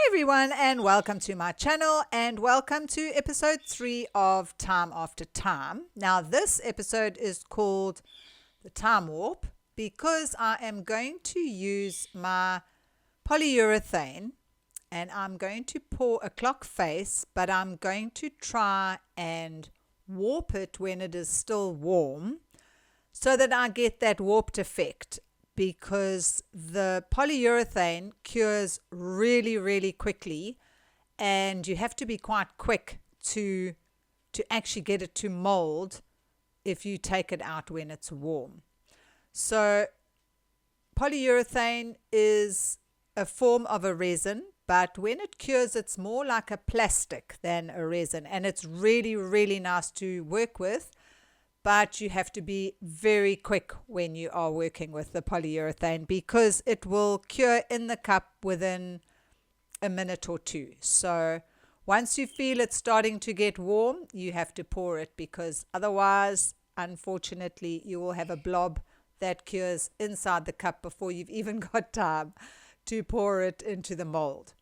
everyone, and welcome to my channel, and welcome to episode 3 of Time After Time. Now this episode is called the Time Warp because I am going to use my polyurethane and I'm going to pour a clock face, but I'm going to try and warp it when it is still warm so that I get that warped effect, because the polyurethane cures really quickly and you have to be quite quick to actually get it to mold if you take it out when it's warm. So polyurethane is a form of a resin, but when it cures it's more like a plastic than a resin, and it's really nice to work with. But you have to be very quick when you are working with the polyurethane because it will cure in the cup within a minute or two. So once you feel it's starting to get warm, you have to pour it, because otherwise, unfortunately, you will have a blob that cures inside the cup before you've even got time to pour it into the mold.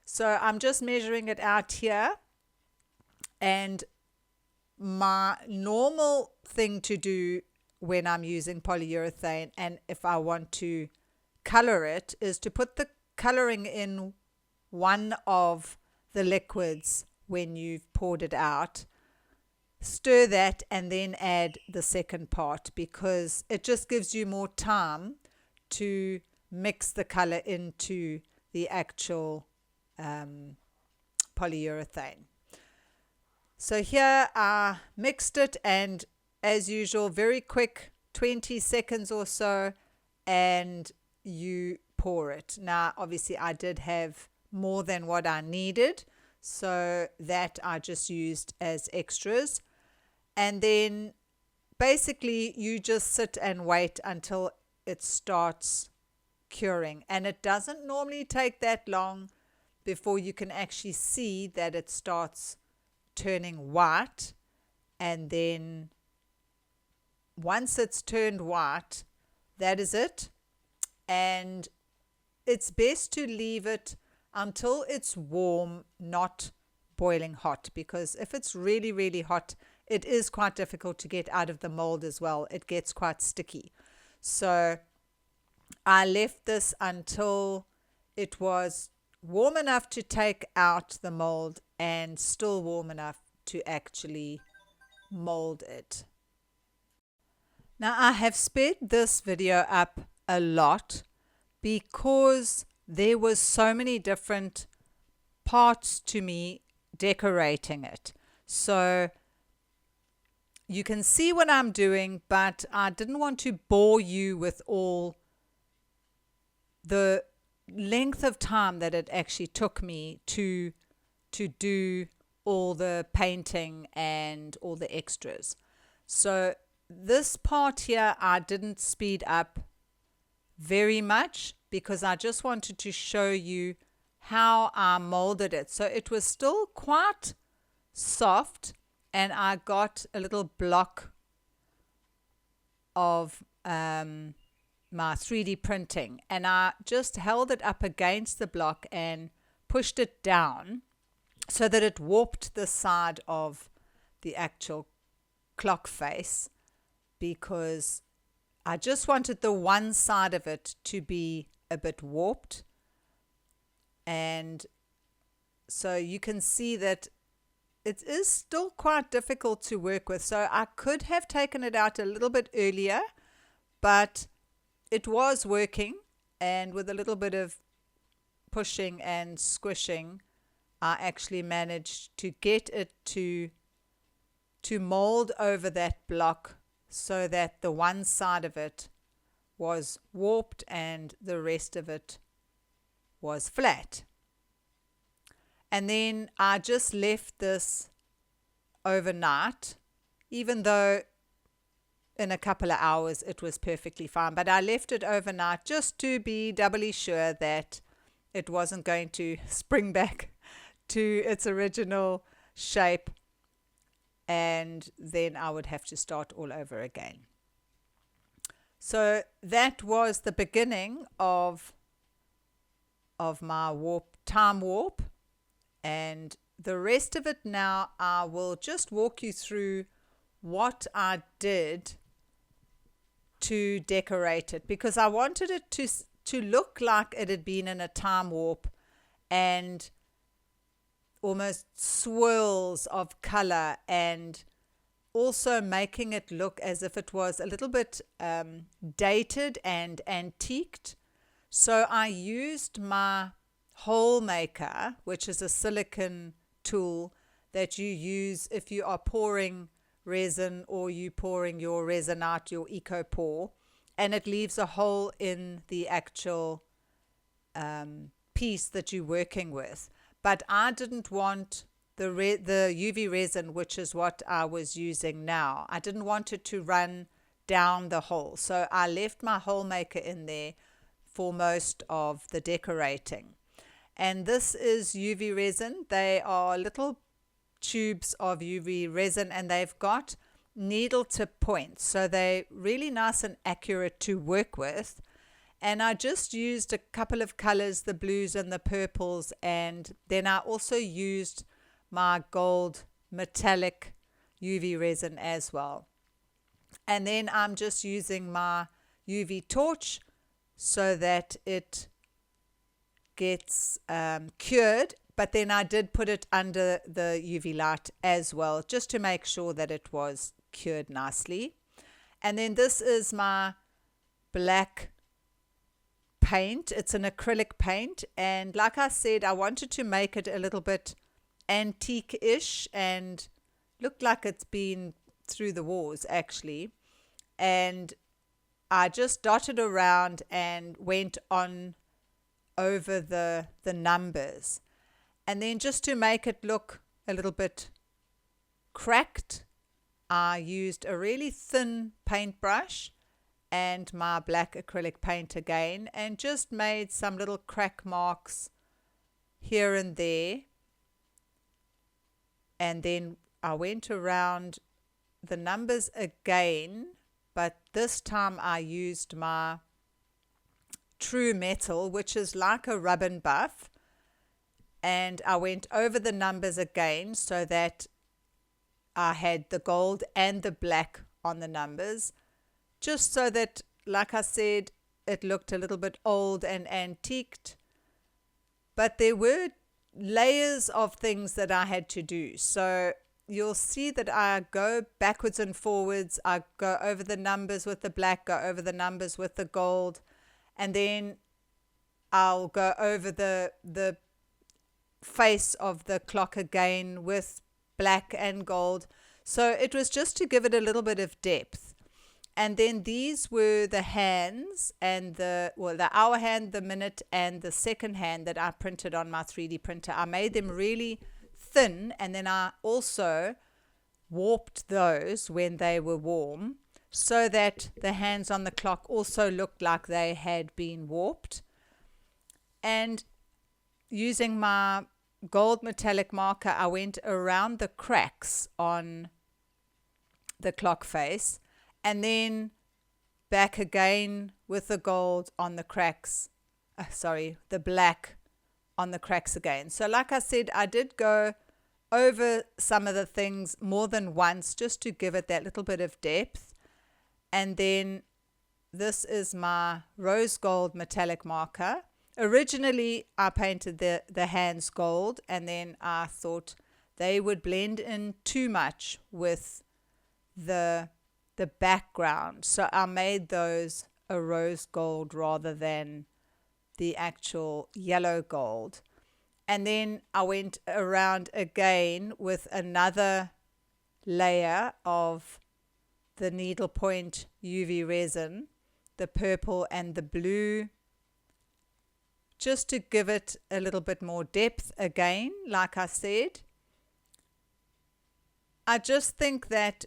So I'm just measuring it out here, and my normal thing to do when I'm using polyurethane, and if I want to color it, is to put the coloring in one of the liquids when you've poured it out, stir that, and then add the second part, because it just gives you more time to mix the color into the actual polyurethane. So here I mixed it, and as usual, very quick, 20 seconds or so, and you pour it. Now, obviously, I did have more than what I needed, so that I just used as extras. And then basically you just sit and wait until it starts curing. And it doesn't normally take that long before you can actually see that it starts turning white. And then once it's turned white, that is it. And it's best to leave it until it's warm, not boiling hot, because if it's really hot, it is quite difficult to get out of the mold as well. It gets quite sticky. So I left this until it was warm enough to take out the mold and still warm enough to actually mold it. Now I have sped this video up a lot because there was so many different parts to me decorating it. So you can see what I'm doing, but I didn't want to bore you with all the length of time that it actually took me to do all the painting and all the extras. So this part here I didn't speed up very much because I just wanted to show you how I molded it. So it was still quite soft, and I got a little block of my 3D printing, and I just held it up against the block and pushed it down so that it warped the side of the actual clock face, because I just wanted the one side of it to be a bit warped. And so you can see that it is still quite difficult to work with. So I could have taken it out a little bit earlier, but it was working, and with a little bit of pushing and squishing, I actually managed to get it to mold over that block so that the one side of it was warped and the rest of it was flat. And then I just left this overnight, even though in a couple of hours it was perfectly fine. But I left it overnight just to be doubly sure that it wasn't going to spring back to its original shape, and then I would have to start all over again. So that was the beginning of of my time warp, and the rest of it now I will just walk you through what I did to decorate it, because I wanted it to look like it had been in a time warp and almost swirls of color, and also making it look as if it was a little bit dated and antiqued. So I used my hole maker, which is a silicone tool that you use if you are pouring resin or you pouring your resin out, your eco pour, and it leaves a hole in the actual piece that you're working with. But I didn't want the UV resin, which is what I was using now. I didn't want it to run down the hole, so I left my hole maker in there for most of the decorating. And this is UV resin. They are little tubes of UV resin, and they've got needle tip points, so they're really nice and accurate to work with. And I just used a couple of colors, the blues and the purples, and then I also used my gold metallic UV resin as well. And then I'm just using my UV torch so that it gets cured, but then I did put it under the UV light as well, just to make sure that it was cured nicely. And then this is my black paint. It's an acrylic paint, and like I said, I wanted to make it a little bit antique-ish and look like it's been through the wars actually. And I just dotted around and went on over the numbers. And then just to make it look a little bit cracked, I used a really thin paintbrush and my black acrylic paint again, and just made some little crack marks here and there. And then I went around the numbers again, but this time I used my true metal, which is like a rub and buff, and I went over the numbers again so that I had the gold and the black on the numbers, just so that, like I said, it looked a little bit old and antiqued. But there were layers of things that I had to do. So you'll see that I go backwards and forwards. I go over the numbers with the black, go over the numbers with the gold, and then I'll go over the face of the clock again with black and gold. So it was just to give it a little bit of depth. And then these were the hands and the hour hand, the minute, and the second hand that I printed on my 3D printer. I made them really thin, and then I also warped those when they were warm so that the hands on the clock also looked like they had been warped. And using my gold metallic marker, I went around the cracks on the clock face, and then back again with the gold on the cracks, the black on the cracks again. So like I said, I did go over some of the things more than once just to give it that little bit of depth. And then this is my rose gold metallic marker. Originally, I painted the hands gold, and then I thought they would blend in too much with the background. So I made those a rose gold rather than the actual yellow gold. And then I went around again with another layer of the needlepoint UV resin, the purple and the blue, just to give it a little bit more depth again, like I said. I just think that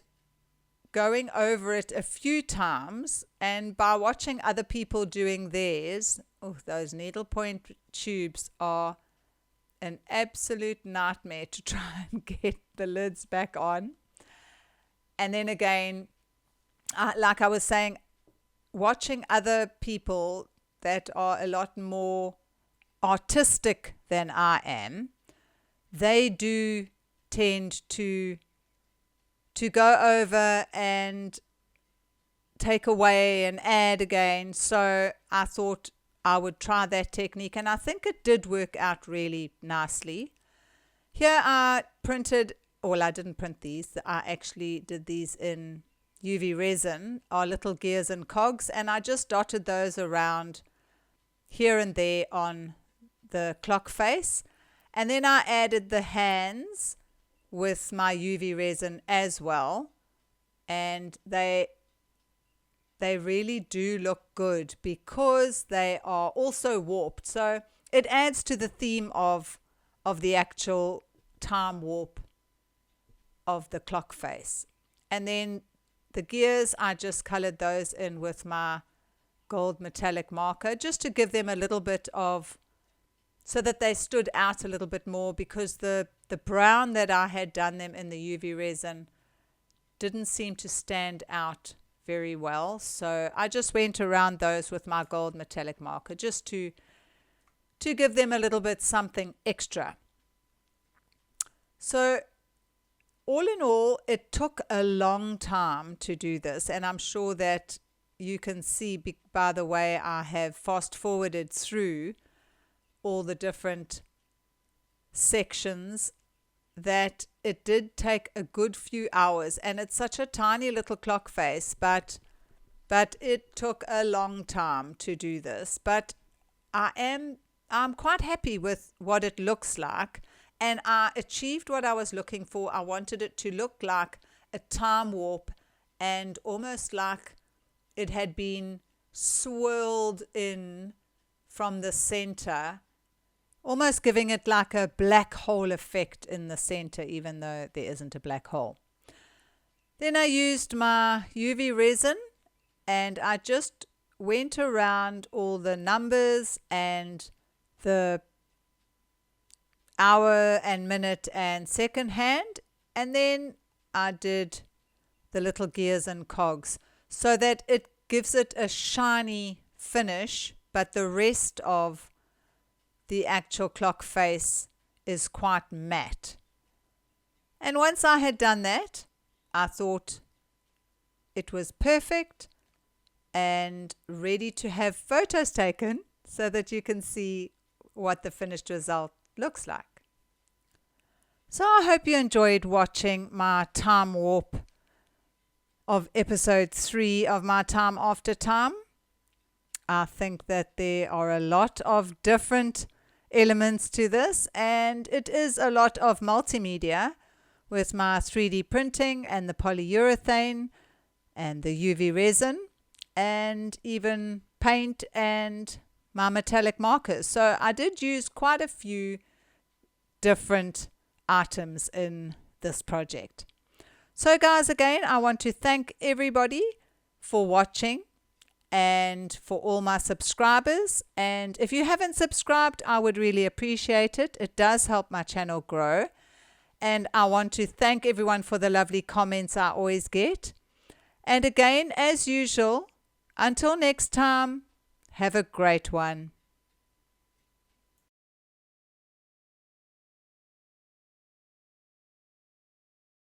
going over it a few times, and by watching other people doing theirs, those needlepoint tubes are an absolute nightmare to try and get the lids back on. And then again, like I was saying, watching other people that are a lot more artistic than I am, they do tend to go over and take away and add again. So I thought I would try that technique, and I think it did work out really nicely. Here I printed, well, I didn't print these, I actually did these in UV resin, are little gears and cogs, and I just dotted those around here and there on the clock face. And then I added the hands with my UV resin as well, and they really do look good because they are also warped. So it adds to the theme of the actual time warp of the clock face. And then the gears, I just colored those in with my gold metallic marker just to give them a little bit of, so that they stood out a little bit more, because the brown that I had done them in the UV resin didn't seem to stand out very well. So I just went around those with my gold metallic marker just to give them a little bit something extra. So all in all, it took a long time to do this, and I'm sure that you can see by the way I have fast forwarded through all the different sections that it did take a good few hours. And it's such a tiny little clock face, but it took a long time to do this. But I'm quite happy with what it looks like, and I achieved what I was looking for. I wanted it to look like a time warp, and almost like it had been swirled in from the center, almost giving it like a black hole effect in the center, even though there isn't a black hole. Then I used my UV resin, and I just went around all the numbers and the hour and minute and second hand, and then I did the little gears and cogs so that it gives it a shiny finish, but the rest of the actual clock face is quite matte. And once I had done that, I thought it was perfect and ready to have photos taken so that you can see what the finished result looks like. So I hope you enjoyed watching my time warp of episode 3 of my Time After Time. I think that there are a lot of different elements to this, and it is a lot of multimedia with my 3D printing and the polyurethane and the UV resin and even paint and my metallic markers. So I did use quite a few different items in this project. So guys, again, I want to thank everybody for watching and for all my subscribers. And if you haven't subscribed, I would really appreciate it. It does help my channel grow. And I want to thank everyone for the lovely comments I always get. And again, as usual, until next time, have a great one.